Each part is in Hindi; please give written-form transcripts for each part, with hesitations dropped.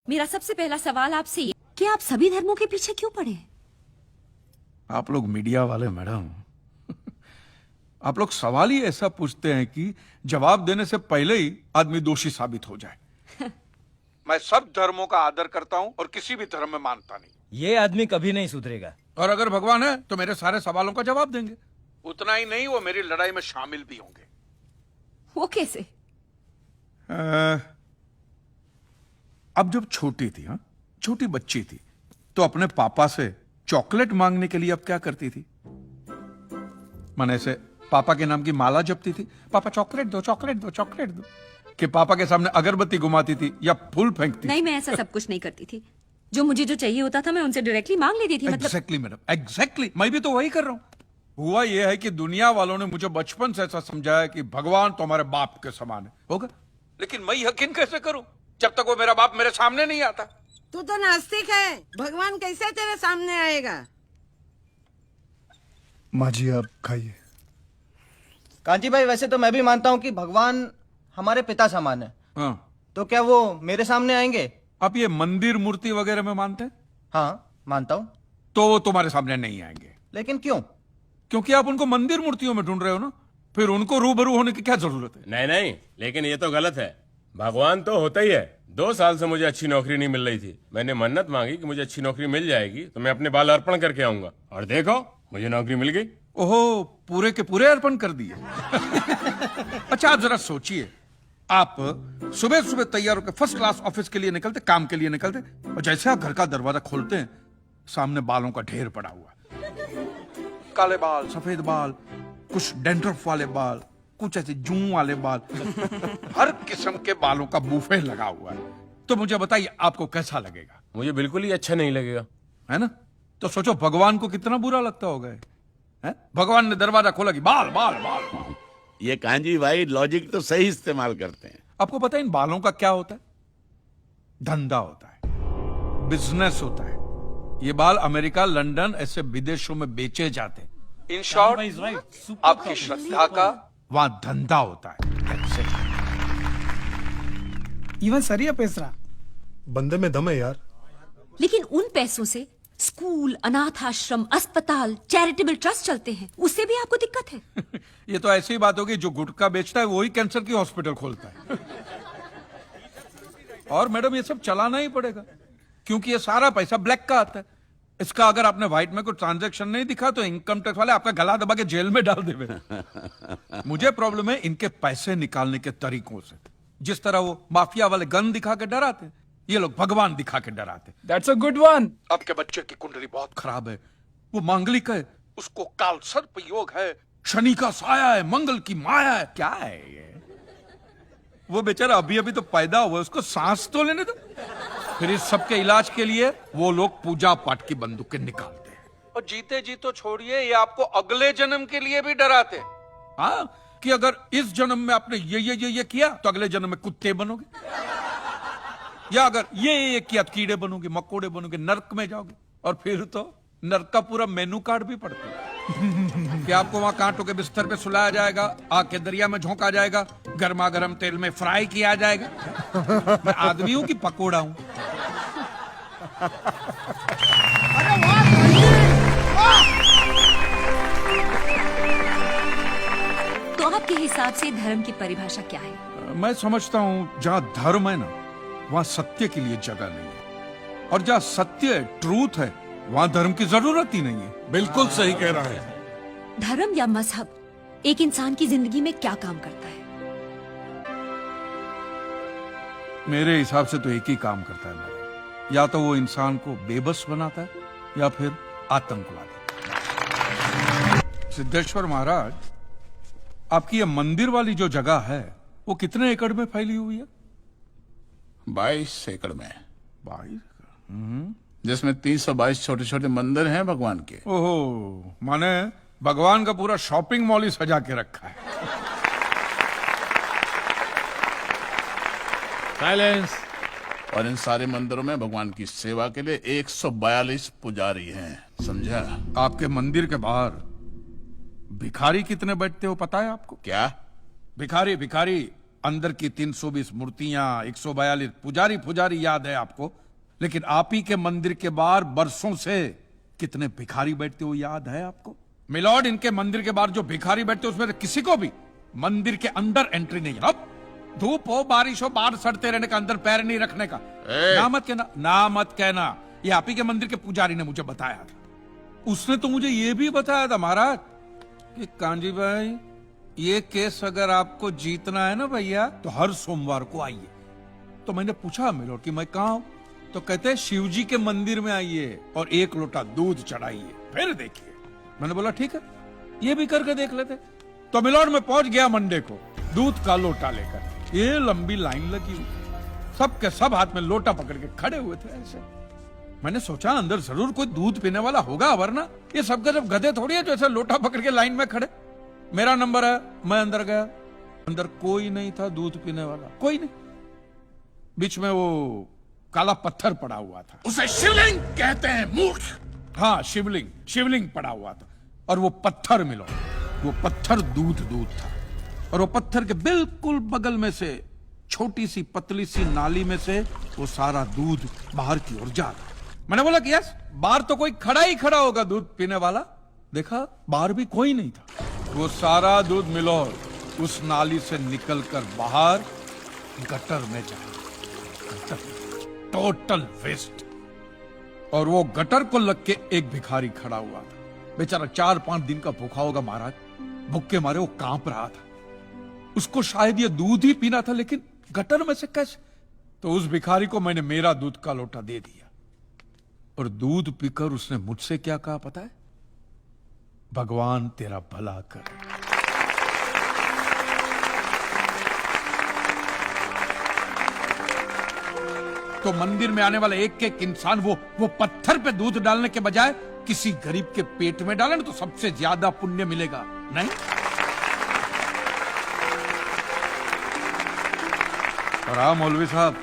मेरा सबसे पहला सवाल आपसे ये कि आप सभी धर्मों के पीछे क्यों पड़े? आप लोग मीडिया वाले मैडम आप लोग सवाल ही ऐसा पूछते हैं कि जवाब देने से पहले ही आदमी दोषी साबित हो जाए। मैं सब धर्मों का आदर करता हूं और किसी भी धर्म में मानता नहीं। ये आदमी कभी नहीं सुधरेगा। और अगर भगवान है तो मेरे सारे सवालों का जवाब देंगे। उतना ही नहीं, वो मेरी लड़ाई में शामिल भी होंगे। वो कैसे? अब जब छोटी थी, हाँ छोटी बच्ची थी, तो अपने पापा से चॉकलेट मांगने के लिए अब क्या करती थी? माने से पापा के नाम की माला जपती थी, पापा चॉकलेट दो चॉकलेट दो चॉकलेट दो, कि पापा के सामने अगरबत्ती घुमाती थी या फूल फेंकती नहीं, मैं ऐसा सब कुछ नहीं करती थी। जो मुझे जो चाहिए होता था मैं उनसे डायरेक्टली मांग लेती थी। मतलब एग्जैक्टली मैडम, एग्जैक्टली मैं भी तो वही कर रहा हूं। हुआ यह है कि दुनिया वालों ने मुझे बचपन से ऐसा समझाया कि भगवान तो हमारे बाप के समान है, होगा। लेकिन मैं यकीन कैसे करूं जब तक वो मेरा बाप मेरे सामने नहीं आता? तू तो नास्तिक है, भगवान कैसे तेरे सामने आएगा? माँ जी आप खाइए। कांची भाई, वैसे तो मैं भी मानता हूँ कि भगवान हमारे पिता समान है। हाँ, तो क्या वो मेरे सामने आएंगे? आप ये मंदिर मूर्ति वगैरह में मानते हैं? हाँ मानता हूँ। तो वो तुम्हारे सामने नहीं आएंगे। लेकिन क्यों? क्योंकि आप उनको मंदिर मूर्तियों में ढूंढ रहे हो ना, फिर उनको रूबरू होने की क्या जरूरत है? नहीं नहीं, लेकिन ये तो गलत है। भगवान तो होता ही है। 2 साल से मुझे अच्छी नौकरी नहीं मिल रही थी। मैंने मन्नत मांगी कि मुझे अच्छी नौकरी मिल जाएगी तो मैं अपने बाल अर्पण करके आऊंगा, और देखो मुझे नौकरी मिल गई। ओहो, पूरे के पूरे अर्पण कर दिए। अच्छा आप जरा सोचिए, आप सुबह सुबह तैयार होकर फर्स्ट क्लास ऑफिस के लिए निकलते, काम के लिए निकलते, और जैसे आप घर का दरवाजा खोलते हैं सामने बालों का ढेर पड़ा हुआ, काले बाल, सफेद बाल, कुछ डैंड्रफ वाले बाल, कुछ ऐसे जूं वाले बाल, हर किस्म के बालों का बूफे लगा हुआ है। तो मुझे बताइए आपको कैसा लगेगा? मुझे बिल्कुल ही अच्छा नहीं लगेगा। है ना? तो सोचो भगवान को कितना बुरा लगता होगा। है? भगवान ने दरवाजा खोला कि बाल बाल बाल बाल। ये कांजी भाई लॉजिक तो सही इस्तेमाल करते हैं। आपको पता है इन बालों का क्या होता है? धंधा होता है, बिजनेस होता है। ये बाल अमेरिका, लंदन, ऐसे विदेशों में बेचे जाते हैं। इन शॉर्ट आपकी श्रद्धा का वहां धंधा होता है। इवन सरिया पेसरा बंदे में दम है यार। लेकिन उन पैसों से स्कूल, अनाथ आश्रम, अस्पताल, चैरिटेबल ट्रस्ट चलते हैं, उससे भी आपको दिक्कत है? ये तो ऐसी बात होगी, जो गुटखा बेचता है वही कैंसर की हॉस्पिटल खोलता है। और मैडम ये सब चलाना ही पड़ेगा, क्योंकि ये सारा पैसा ब्लैक का आता है। इसका अगर आपने व्हाइट में कोई ट्रांजैक्शन नहीं दिखा तो इनकम टैक्स वाले आपका गला दबा के जेल में डाल देवे। मुझे प्रॉब्लम है इनके पैसे निकालने के तरीकों से। जिस तरह वो माफिया वाले गन दिखा के डराते, ये लोग भगवान दिखा के डराते। That's a good one. आपके बच्चे की कुंडली बहुत खराब है, वो मांगलिक है, उसको काल सर्प योग है, शनि का साया है, मंगल की माया है। क्या है ये? वो बेचारा अभी अभी तो पैदा हुआ, उसको सांस तो लेने दो। फिर इस सब के इलाज के लिए वो लोग पूजा पाठ की बंदूकें निकालते हैं, और जीते जी तो छोड़िए, ये आपको अगले जन्म के लिए भी डराते हैं। हाँ, कि अगर इस जन्म में आपने ये किया तो अगले जन्म में कुत्ते बनोगे, या अगर ये किया तो कीड़े बनोगे, मकोड़े बनोगे, नर्क में जाओगे। और फिर तो नर्क का पूरा मेनू कार्ड भी पड़ता है। कि आपको वहां कांटों के बिस्तर पे सुलाया जाएगा, आग के दरिया में झोंका जाएगा, गर्मा गर्म तेल में फ्राई किया जाएगा। मैं आदमी हूं कि पकोड़ा हूं? तो आपके हिसाब से धर्म की परिभाषा क्या है? मैं समझता हूं जहां धर्म है ना, वहां सत्य के लिए जगह नहीं है, और जहां सत्य है, ट्रूथ है, वहां धर्म की जरूरत ही नहीं है। बिल्कुल सही कह रहा है। धर्म या मजहब एक इंसान की जिंदगी में क्या काम करता है? मेरे हिसाब से तो एक ही काम करता है मैडम, या तो वो इंसान को बेबस बनाता है या फिर आतंकवादी। सिद्धेश्वर महाराज, आपकी ये मंदिर वाली जो जगह है वो कितने एकड़ में फैली हुई है? 22 एकड़ में, 22? जिसमें 322 छोटे छोटे मंदिर हैं भगवान के। ओहो, माने भगवान का पूरा शॉपिंग मॉल ही सजा के रखा है। साइलेंस। और इन सारे मंदिरों में भगवान की सेवा के लिए 142 पुजारी हैं, समझा? आपके मंदिर के बाहर भिखारी कितने बैठते हो पता है आपको? क्या? भिखारी भिखारी अंदर की 320 मूर्तियां, 142 पुजारी पुजारी याद है आपको, लेकिन आप ही के मंदिर के बाहर बरसों से कितने भिखारी बैठते हो याद है आपको? मिलॉर्ड, इनके मंदिर के बाहर जो भिखारी बैठते उसमें किसी को भी मंदिर के अंदर एंट्री नहीं है। अब धूप हो बारिश हो बाहर सड़ते रहने का, अंदर पैर नहीं रखने का। ना मत कहना, ना मत कहना। ये आप ही के मंदिर के पुजारी ने मुझे बताया था। उसने तो मुझे ये भी बताया था महाराज कि कांजी भाई, ये केस अगर आपको जीतना है ना भैया, तो हर सोमवार को आइए। तो मैंने पूछा मिलॉर्ड कि मैं कहाँ हूं? तो कहते हैं शिव जी के मंदिर में आइए और 1 लोटा दूध चढ़ाइए, फिर देखिए। मैंने बोला ठीक है, ये भी करके देख लेते। तो मिलॉर्ड में पहुंच गया मंडे को दूध का लोटा लेकर। ये लंबी लाइन लगी हुई, सबके सब हाथ में लोटा पकड़ के खड़े हुए थे ऐसे। मैंने सोचा अंदर जरूर कोई दूध पीने वाला होगा, वरना ये सब जब गधे थोड़ी है जो ऐसे लोटा पकड़ के लाइन में खड़े। मेरा नंबर है, मैं अंदर गया, अंदर कोई नहीं था दूध पीने वाला, कोई नहीं। बीच में वो काला पत्थर पड़ा हुआ था, उसे शिवलिंग कहते हैं मूर्ख। हाँ शिवलिंग, शिवलिंग पड़ा हुआ था। और वो पत्थर मिलो, वो पत्थर दूध था। और वो पत्थर के बिल्कुल बगल में से छोटी सी पतली सी नाली में से वो सारा दूध बाहर की ओर जा रहा। मैंने बोला कि यस, बाहर तो कोई खड़ा ही खड़ा होगा दूध पीने वाला। देखा बाहर भी कोई नहीं था। वो सारा दूध मिलो उस नाली से निकलकर बाहर गटर में जा, गटर, टोटल वेस्ट। और वो गटर को लग के एक भिखारी खड़ा हुआ था, बेचारा 4-5 दिन का भूखा होगा महाराज, भूख के मारे वो कांप रहा था। उसको शायद ये दूध ही पीना था, लेकिन गटर में से कैसे? तो उस भिखारी को मैंने मेरा दूध का लोटा दे दिया। और दूध पीकर उसने मुझसे क्या कहा पता है? भगवान तेरा भला करे। तो मंदिर में आने वाला एक एक इंसान वो पत्थर पे दूध डालने के बजाय किसी गरीब के पेट में डाले ना, तो सबसे ज्यादा पुण्य मिलेगा। नहीं? और हाँ मौलवी साहब,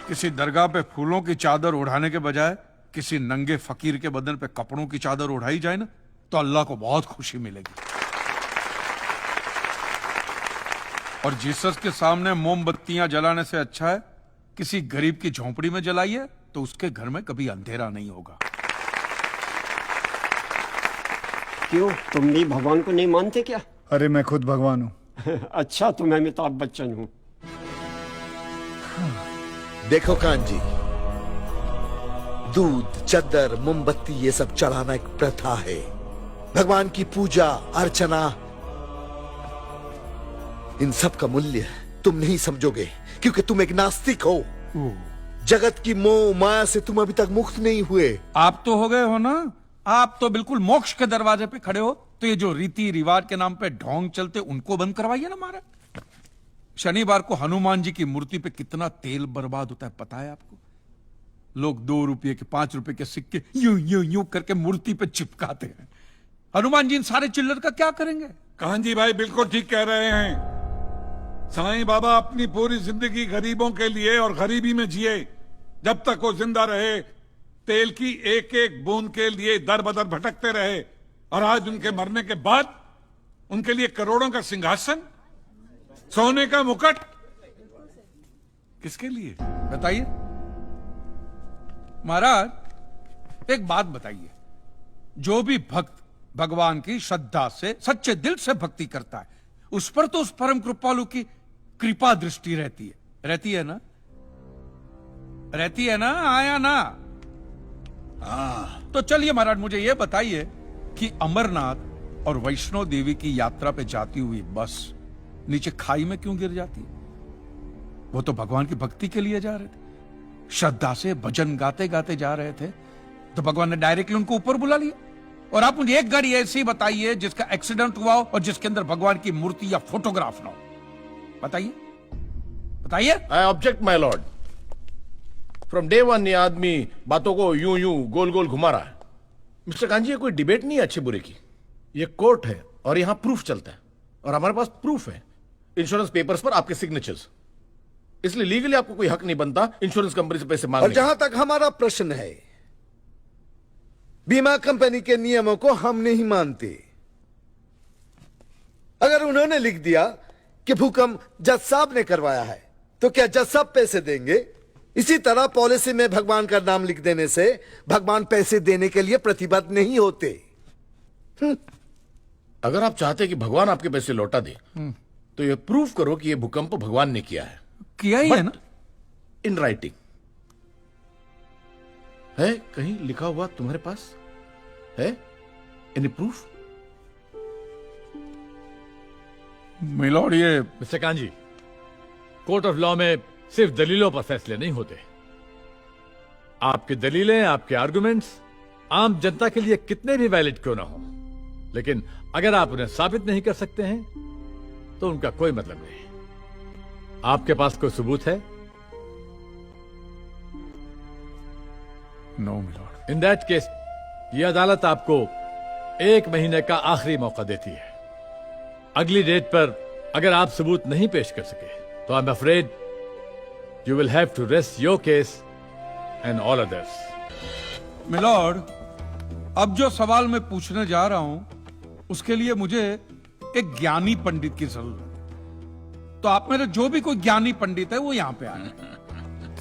किसी दरगाह पे फूलों की चादर ओढ़ाने के बजाय किसी नंगे फकीर के बदन पे कपड़ों की चादर ओढ़ाई जाए ना, तो अल्लाह को बहुत खुशी मिलेगी। और जीसस के सामने मोमबत्तियां जलाने से अच्छा है किसी गरीब की झोंपड़ी में जलाइए, तो उसके घर में कभी अंधेरा नहीं होगा। क्यों, तुम भी भगवान को नहीं मानते क्या? अरे मैं खुद भगवान हूँ। अच्छा, तो मैं अमिताभ बच्चन हूँ। देखो कांजी, दूध, चद्दर, मोमबत्ती ये सब चढ़ाना एक प्रथा है। भगवान की पूजा अर्चना, इन सब का मूल्य तुम नहीं समझोगे, क्योंकि तुम एक नास्तिक हो। जगत की मोह माया से तुम अभी तक मुक्त नहीं हुए। आप तो हो गए हो ना, आप तो बिल्कुल मोक्ष के दरवाजे पे खड़े हो। तो ये जो रीति रिवाज के नाम पे ढोंग चलते, उनको बंद करवाइए ना महाराज। शनिवार को हनुमान जी की मूर्ति पे कितना तेल बर्बाद होता है पता है आपको? लोग 2 रुपये के 5 रुपए के सिक्के यूं यूं यूं करके मूर्ति पे चिपकाते हैं। हनुमान जी इन सारे चिल्लर का क्या करेंगे? कांजी भाई बिल्कुल ठीक कह रहे हैं। साईं बाबा अपनी पूरी जिंदगी गरीबों के लिए और गरीबी में जिए। जब तक वो जिंदा रहे तेल की एक एक बूंद के लिए दर बदर भटकते रहे, और आज उनके मरने के बाद उनके लिए करोड़ों का सिंहासन, सोने का मुकुट, किसके लिए बताइए महाराज। एक बात बताइए, जो भी भक्त भगवान की श्रद्धा से सच्चे दिल से भक्ति करता है, उस पर तो उस परम कृपालु की कृपा दृष्टि रहती है। रहती है ना? रहती है ना? आया ना? तो चलिए महाराज, मुझे यह बताइए कि अमरनाथ और वैष्णो देवी की यात्रा पे जाती हुई बस नीचे खाई में क्यों गिर जाती है? वो तो भगवान की भक्ति के लिए जा रहे थे, श्रद्धा से भजन गाते गाते जा रहे थे, तो भगवान ने डायरेक्टली उनको ऊपर बुला लिया। और आप मुझे एक गाड़ी ऐसी बताइए जिसका एक्सीडेंट हुआ हो और जिसके अंदर भगवान की मूर्ति या फोटोग्राफ ना हो। बताइए, बताइए। I object my Lord. From day one ये आदमी बातों को यूं यूं गोल गोल घुमा रहा है। मिस्टर कांजी, ये कोई डिबेट नहीं है अच्छे बुरे की, ये कोर्ट है और यहां प्रूफ चलता है, और हमारे पास प्रूफ है, इंश्योरेंस पेपर्स पर आपके सिग्नेचर्स। इसलिए लीगली आपको कोई हक नहीं बनता इंश्योरेंस कंपनी से पैसे मांगने। और जहां तक हमारा प्रश्न है, बीमा कंपनी के नियमों को हम नहीं मानते। अगर उन्होंने लिख दिया कि भूकंप जज साहब ने करवाया है, तो क्या जज साहब पैसे देंगे? इसी तरह पॉलिसी में भगवान का नाम लिख देने से भगवान पैसे देने के लिए प्रतिबद्ध नहीं होते। अगर आप चाहते कि भगवान आपके पैसे लौटा दे तो ये प्रूफ करो कि ये भूकंप भगवान ने किया है। किया ही है ना? इन राइटिंग है, कहीं लिखा हुआ तुम्हारे पास है? Any proof? मिलॉर्ड, ये mister kanji, court of law में सिर्फ दलीलों पर फैसले नहीं होते। आपकी दलीलें, आपके आर्गुमेंट्स आम जनता के लिए कितने भी वैलिड क्यों ना हो, लेकिन अगर आप उन्हें साबित नहीं कर सकते हैं तो उनका कोई मतलब नहीं। आपके पास कोई सबूत है? No my lord. In that case यह अदालत आपको 1 महीने का आखिरी मौका देती है। अगली डेट पर अगर आप सबूत नहीं पेश कर सके तो I am afraid you will have to rest your case and all others. My lord, अब जो सवाल मैं पूछने जा रहा हूं उसके लिए मुझे एक ज्ञानी पंडित की जरूरत है। तो आप मेरे जो भी कोई ज्ञानी पंडित है वो यहां पे आए।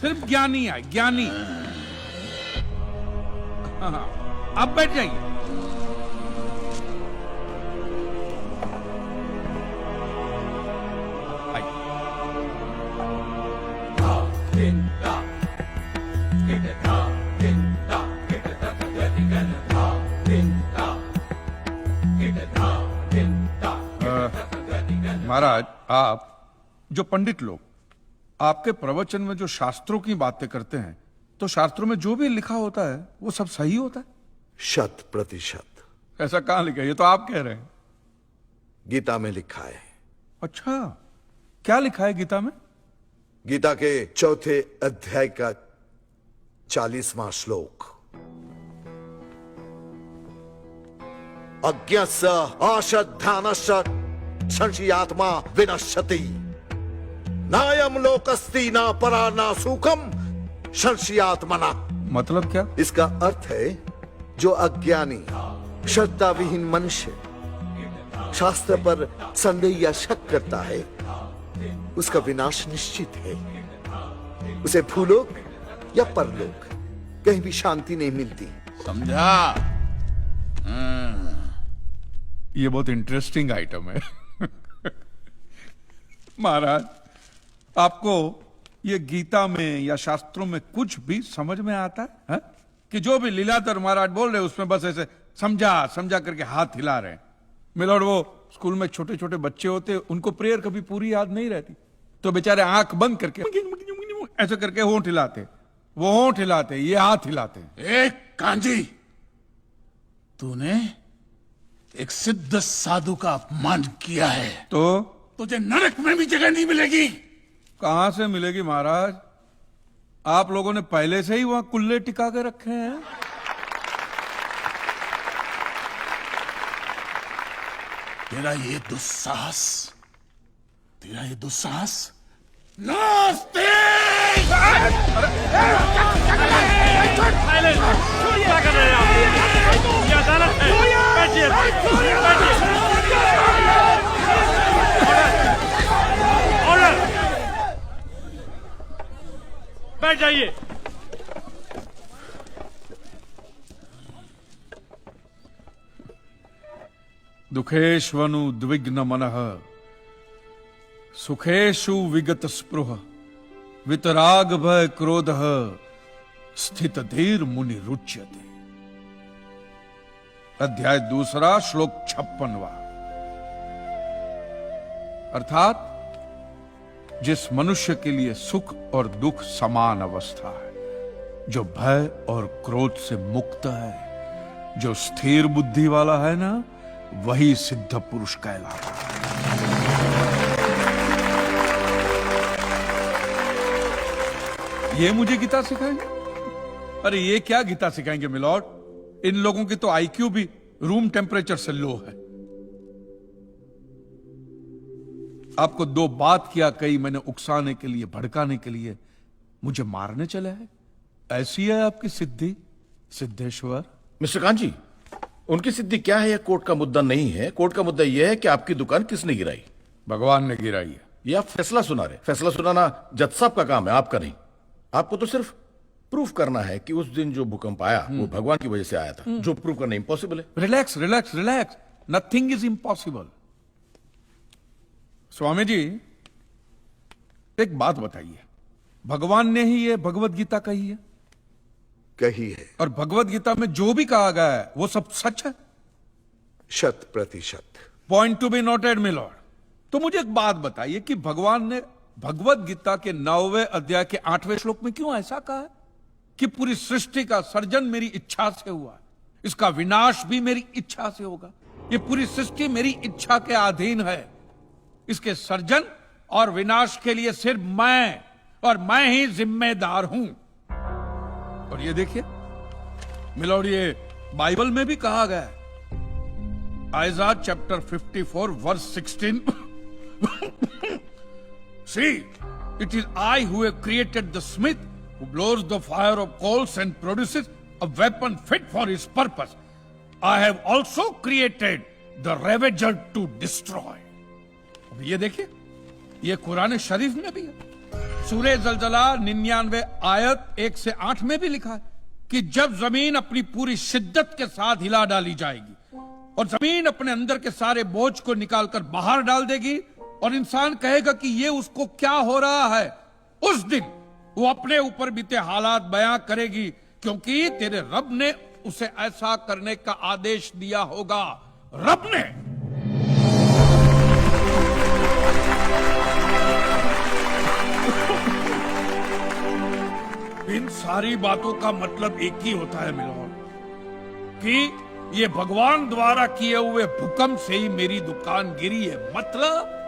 सिर्फ ज्ञानी है, ज्ञानी। हाँ, अब बैठ जाइए। महाराज, आप जो पंडित लोग आपके प्रवचन में जो शास्त्रों की बातें करते हैं, तो शास्त्रों में जो भी लिखा होता है वो सब सही होता है? 100%। ऐसा कहां लिखा है? ये तो आप कह रहे हैं। गीता में लिखा है। अच्छा, क्या लिखा है गीता में? गीता के 4थे अध्याय का 40वां श्लोक, अज्ञस्य अश्रद्धानस्य संशयात्मा विनश्यति, नायम लोकस्ति ना परा ना सुखम संशयात्मना। मतलब क्या? इसका अर्थ है जो अज्ञानी श्रद्धा विहीन मनुष्य शास्त्र पर संदेह या शक करता है उसका विनाश निश्चित है। उसे भूलोक या परलोक कहीं भी शांति नहीं मिलती। समझा? ये बहुत इंटरेस्टिंग आइटम है। महाराज, आपको ये गीता में या शास्त्रों में कुछ भी समझ में आता है? कि जो भी लीलाधर महाराज बोल रहे हैं उसमें बस ऐसे समझा समझा करके हाथ हिला रहे हैं। मिलॉर्ड, वो स्कूल में छोटे छोटे बच्चे होते, उनको प्रेयर कभी पूरी याद नहीं रहती, तो बेचारे आंख बंद करके ऐसे करके होंठ हिलाते, वो होंठ हिलाते, ये हाथ हिलाते। एक कांजी, तूने एक सिद्ध साधु का अपमान किया है तो तुझे नरक में भी जगह नहीं मिलेगी। कहां से मिलेगी महाराज? आप लोगों ने पहले से ही वहां कुल्ले टिका के रखे हैं। तेरा ये दुस्साहस नास्तिक! क्या कर रहे हैं आप? ये अदालत है। बैठिए, ऑर्डर, बैठ जाइए। दुखेष्वनु द्विग्न मनः सुखेषु विगत स्पृह वितराग भय क्रोधः स्थित धीर मुनि रुच्यते। अध्याय 2 श्लोक 56। अर्थात जिस मनुष्य के लिए सुख और दुख समान अवस्था है, जो भय और क्रोध से मुक्त है, जो स्थिर बुद्धि वाला है ना, वही सिद्ध पुरुष कहलाता है। ये मुझे गीता सिखाएंगे? अरे ये क्या गीता सिखाएंगे मिलॉर्ड? इन लोगों की तो आईक्यू भी रूम टेम्परेचर से लो है। आपको 2 बात किया कही मैंने उकसाने के लिए, भड़काने के लिए, मुझे मारने चले हैं। ऐसी है आपकी सिद्धि सिद्धेश्वर? मिस्टर कांजी, उनकी सिद्धि क्या है यह कोर्ट का मुद्दा नहीं है। कोर्ट का मुद्दा यह है कि आपकी दुकान किसने गिराई। भगवान ने गिराई है। ये आप फैसला सुना रहे। फैसला सुनाना जज साहब का काम है, आपका नहीं। आपको तो सिर्फ प्रूफ करना है कि उस दिन जो भूकंप आया वो भगवान की वजह से आया था, जो प्रूफ करना इम्पॉसिबल है। Relax relax relax, nothing is impossible. Swami ji एक बात बताइए, भगवान ने ही ये भगवत गीता कही है? कही है। और भगवत गीता में जो भी कहा गया है वो सब सच है? 100%। Point to be noted my lord. तो मुझे एक बात बताइए कि भगवान ने भगवत गीता के 9वें अध्याय के 8वें श्लोक में क्यों ऐसा कहा है कि पूरी सृष्टि का सर्जन मेरी इच्छा से हुआ, इसका विनाश भी मेरी इच्छा से होगा, ये पूरी सृष्टि मेरी इच्छा के अधीन है, इसके सर्जन और विनाश के लिए सिर्फ मैं और मैं ही जिम्मेदार हूं। और ये देखिए मिलॉर्ड, ये बाइबल में भी कहा गया है, Aiza chapter 54 verse 16 See, it is I who have created the smith who blows the fire of coals and produces a weapon fit for his purpose. I have also created the ravager to destroy. अब ये देखिए, ये कुरान शरीफ में भी है। सूरह जलजला 99 आयत 1 से 8 में भी लिखा है कि जब जमीन अपनी पूरी शिद्दत के साथ हिला डाली जाएगी और जमीन अपने अंदर के सारे बोझ को निकालकर बाहर डाल देगी और इंसान कहेगा कि ये उसको क्या हो रहा है, उस दिन वो अपने ऊपर बीते हालात बयां करेगी, क्योंकि तेरे रब ने उसे ऐसा करने का आदेश दिया होगा। रब ने। इन सारी बातों का मतलब एक ही होता है मिलॉर्ड, कि ये भगवान द्वारा किए हुए भूकंप से ही मेरी दुकान गिरी है। मतलब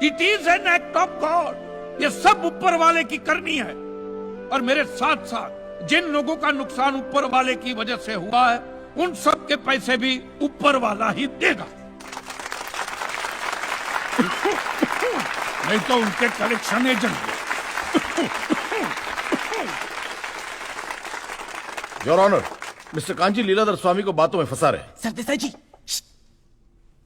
it is an act of God. ये सब ऊपर वाले की करनी है, और मेरे साथ साथ जिन लोगों का नुकसान ऊपर वाले की वजह से हुआ है उन सब के पैसे भी ऊपर वाला ही देगा। नहीं तो उनके collection agent. Your honour, mister Kanchi Leeladhar Swami को बातों में फंसा रहे। सरदेसाई जी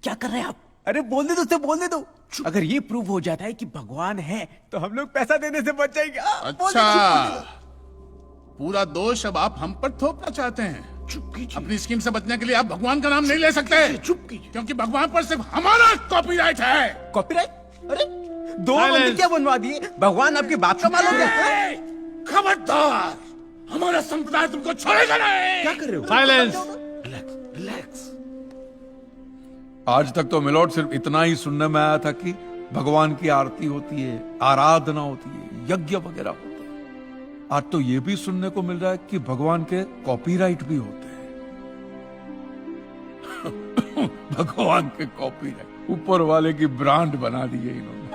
क्या कर रहे हैं आप? अरे बोलने दो, बोलने दो। अगर ये प्रूव हो जाता है कि भगवान है तो हम लोग पैसा देने से बच जाएंगे। अच्छा, पूरा दोष अब आप हम पर थोपना चाहते हैं। अपनी स्कीम से बचने के लिए आप भगवान का नाम नहीं ले सकते। चुप कीजिए। क्योंकि भगवान पर सिर्फ हमारा कॉपीराइट है। कॉपीराइट? अरे 2 मंदिर क्या बनवा दिए? भगवान आपके बाप का मालूम है? खबरदार, हमारा संप्रदाय तुमको छोड़ेगा नहीं। क्या कर रहे हो? साइलेंस। रिलैक्स। आज तक तो मिलॉर्ड सिर्फ इतना ही सुनने में आया था कि भगवान की आरती होती है, आराधना होती है, यज्ञ वगैरह होता है। आज तो ये भी सुनने को मिल रहा है कि भगवान के कॉपीराइट भी होते हैं। भगवान के कॉपीराइट ऊपर वाले की ब्रांड बना दी है इन्होंने।